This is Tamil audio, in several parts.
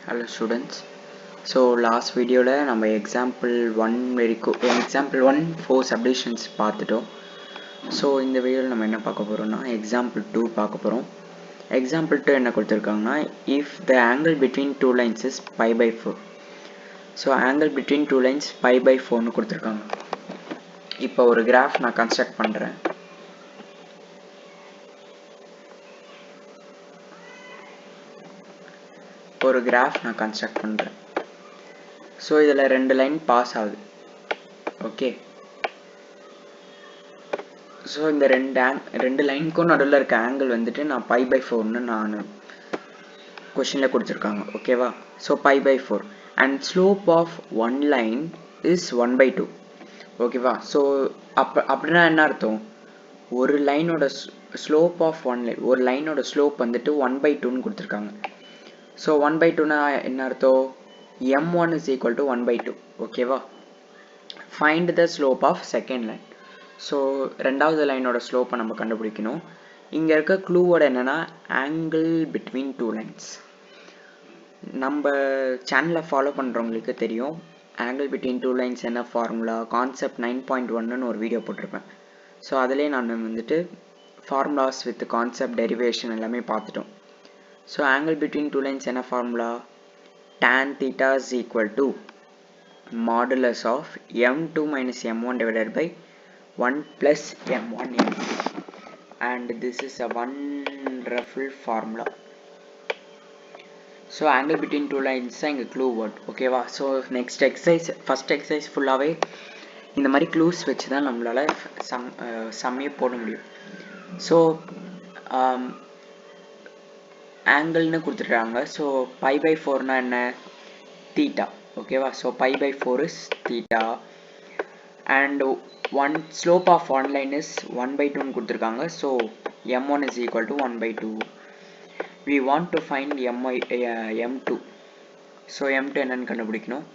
Hello students. So last video la நம்ம example 1 வரைக்கும் example 1 4 subdivisions பார்த்துட்டோம். So இந்த வீடியோல நம்ம என்ன பார்க்க போறோம்னா example 2 பார்க்க போறோம். Example 2 என்ன கொடுத்திருக்காங்கன்னா if the angle between two lines is pi by 4. So angle between two lines pi by 4 னு கொடுத்திருக்காங்க. இப்போ ஒரு graph நான் கன்ஸ்ட்ரக்ட் பண்றேன். ஒரு graph நான் கன்ஸ்ட்ரக்ட் பண்றேன். So இதுல ரெண்டு லைன் பாஸ் ஆகுது. ஓகே. ஸோ இந்த ரெண்டு லைனுக்கும் நடுவில் இருக்க ஆங்கிள் வந்துட்டு நான் பை பை ஃபோர்னு நான் கொஷினில் கொடுத்துருக்காங்க. ஓகேவா? So pi by four and slope of one line is 1/2. ஓகேவா? ஸோ அப்படின்னா என்ன அர்த்தம்? ஒரு லைனோட ஸ்லோப் ஆஃப் ஒரு லைனோட ஸ்லோப் வந்துட்டு 1/2ன்னு கொடுத்துருக்காங்க. ஸோ 1/2னா என்ன அர்த்தம்? m1 is equal to 1/2. ஓகேவா? Find the slope of second line. So ரெண்டாவது லைனோட ஸ்லோப்பை நம்ம கண்டுபிடிக்கணும். இங்கே இருக்க க்ளூவோட என்னென்னா ஆங்கிள் பிட்வீன் டூ லைன்ஸ். நம்ம சேனலை ஃபாலோ பண்ணுறவங்களுக்கு தெரியும் ஆங்கிள் பிட்வீன் டூ லைன்ஸ் என்ன ஃபார்முலா, கான்செப்ட் 9.1ன்னு ஒரு வீடியோ போட்டிருப்பேன். ஸோ அதிலே நான் வந்துட்டு ஃபார்முலாஸ் வித் கான்செப்ட் டெரிவேஷன் எல்லாமே பார்த்துட்டோம். So angle between two lines என்ன formula? tan theta is equal to modulus of m2 minus m1 divided by 1 plus m1 m2, and this is a wonderful formula. So angle between two lines is a clue word. Okay va? So next exercise, first exercise ஃபுல்லாவே இந்த மாதிரி க்ளூஸ் வச்சு தான் நம்மளால சம்மே போட முடியும். ஸோ ஆங்கிள்னு கொடுத்துட்றாங்க. ஸோ பை பை ஃபோர்னா என்ன? தீட்டா. ஓகேவா? So pi by four is theta and one slope of one line is 1/2 னு கொடுத்துருக்காங்க. So m1 is equal to 1/2. we want to find m2. So m2 என்னன்னு கண்டுபிடிக்கணும்.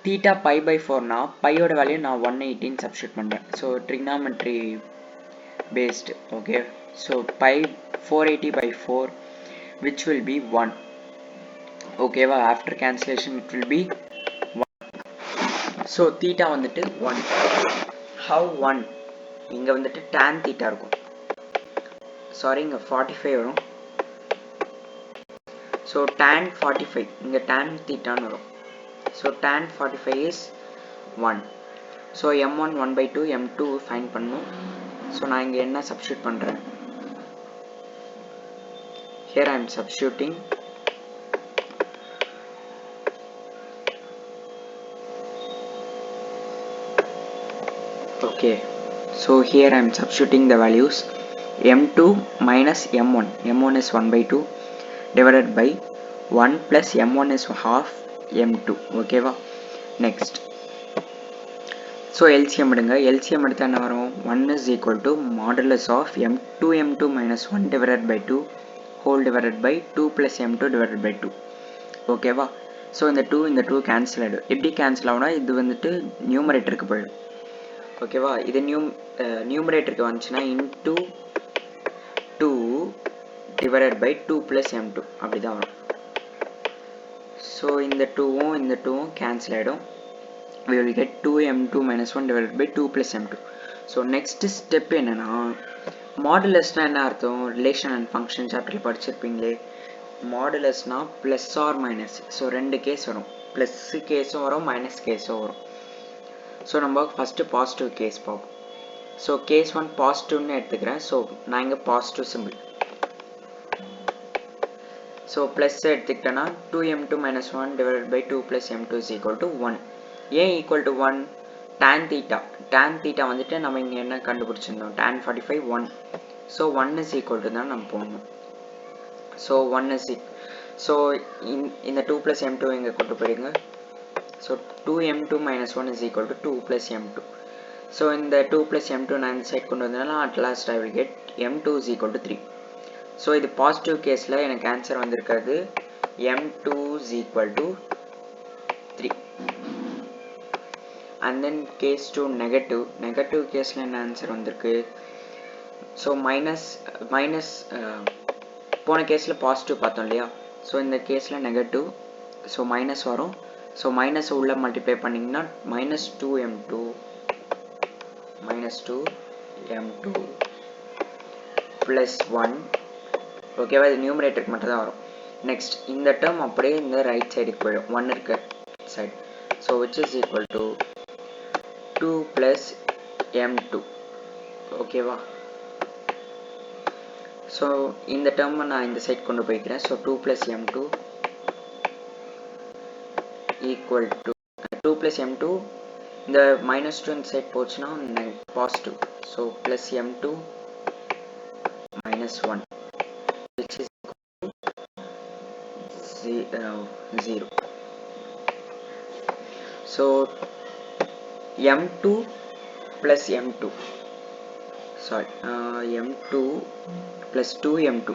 தீட்டா பை பை ஃபோர்னா பையோட வேல்யூ நான் 180 சப்ஸ்டியூட் பண்ணுறேன். So trigonometry based. Okay. So pi 480 by 4 which will be 1. ஓகேவா? after cancellation it will be 1. So theta வந்துட்டு 1. how 1? இங்கே வந்துட்டு tan தீட்டா இருக்கும். சாரி, இங்கே 45 வரும். ஸோ tan 45 இங்கே tan தீட்டான்னு வரும். So tan 45 is 1. So m1 1/2, m2 find பண்ணணும். ஸோ நான் இங்கே என்ன சப்ஸ்டியூட் பண்ணுறேன்? here I am substituting. Okay, so here I am substituting the values. m2 minus m1. m1 is 1/2 divided by 1 plus m1 is half m2. Okay va? Next, so LCM எடுங்க. LCM எடுத்தா என்ன வரும்? 1 is equal to modulus of m2 minus 1 divided by 2 whole divided by 2 plus m2 divided by 2. Okay va? so இந்த 2 cancel ஆகிடும். எப்படி கேன்சல் ஆகுனா இது வந்துட்டு நியூமரேட்டருக்கு போயிடும். ஓகேவா? இது நியூமரேட்டருக்கு வந்துச்சுன்னா into 2 divided by 2 plus m2 அப்படி தான் வரும். ஸோ இந்த 2வும் கேன்சல் ஆகிடும். we will get 2m2 minus 1 divided by 2 plus m2. So next step என்னன்னா மாடுலஸ்னால் என்ன அர்த்தம்? ரிலேஷன் அண்ட் ஃபங்க்ஷன் சாப்டரில் படிச்சிருப்பீங்களே. மாடுலஸ்னா ப்ளஸ் ஆர் மைனஸ். ஸோ ரெண்டு கேஸ் வரும். ப்ளஸ் கேஸும் வரும், மைனஸ் கேஸும் வரும். ஸோ நம்ம ஃபஸ்ட்டு பாசிட்டிவ் கேஸ் பார்ப்போம். ஸோ கேஸ் 1 பாசிட்டிவ்னு எடுத்துக்கிறேன். ஸோ நான் இங்கே பாசிட்டிவ் சிம்பிள். ஸோ ப்ளஸ் எடுத்துக்கிட்டேன்னா 2m2 minus 1 divided by 2 plus m2 is equal to 1. ஏன் equal to 1? tan theta. tan theta வந்துட்டு நம்ம இங்கே என்ன கண்டுபிடிச்சிருந்தோம்? tan 45 1. So 1 is equal to தான் நம்ம போடணும். ஸோ 1 is ஸோ இந்த 2 plus m2 இங்கே கொண்டு போயிடுங்க. So 2m2 minus 1 is equal to 2 plus m2. So இந்த 2 plus m2 நான் இந்த சைட் கொண்டு வந்ததுனால at last I will get m2 is equal to 3. So இது பாசிட்டிவ் கேஸில் எனக்கு ஆன்சர் வந்திருக்கிறது m2 is equal to 3. and then case 2 negative கேஸில் என்ன ஆன்சர் வந்திருக்கு? ஸோ மைனஸ் போன கேஸில் பாசிட்டிவ் பார்த்தோம் இல்லையா? ஸோ இந்த கேஸில் நெகட்டிவ், ஸோ மைனஸ் வரும். ஸோ மைனஸ் உள்ள மல்டிப்ளை பண்ணிங்கன்னா -2m2 ப்ளஸ் 1. ஓகேவா, இது நியூமரேட்டருக்கு மட்டும் தான் வரும். நெக்ஸ்ட் இந்த டேர்ம் அப்படியே இந்த ரைட் சைடுக்கு போயிடும், 1 இருக்க side. So which is equal to 2 plus m2. ஓகேவா, ஸோ இந்த டேர்மை நான் இந்த சைட் கொண்டு போய்க்கிறேன். So 2 plus m2 equal to 2 plus m2, இந்த -2 இந்த சைட் போச்சுன்னா positive. So plus m2 -1 which is 0. So m2 plus m2, sorry, m2 plus 2m2,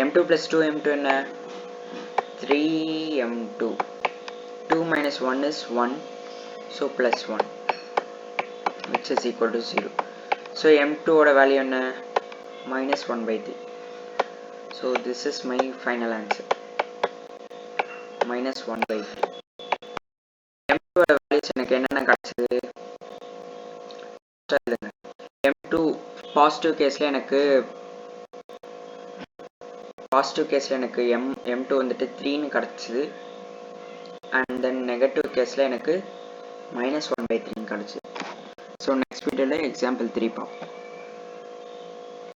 m2 plus 2m2 என்ன, 3m2. 2 minus 1 is 1, so plus 1 which is equal to 0. So m2 oda value என்ன, -1/3. So this is my final answer, -1/3. m2 oda values எனக்கு என்னென்ன கிடைச்சது, m2 பாசிட்டிவ் கேஸில் எனக்கு m2 வந்துட்டு 3ன்னு கிடச்சிது. அண்ட் தென் நெகட்டிவ் கேஸில் எனக்கு -1/3 கிடச்சிது. ஸோ நெக்ஸ்ட் வீடியோவில் எக்ஸாம்பிள் 3 பார்ப்போம்.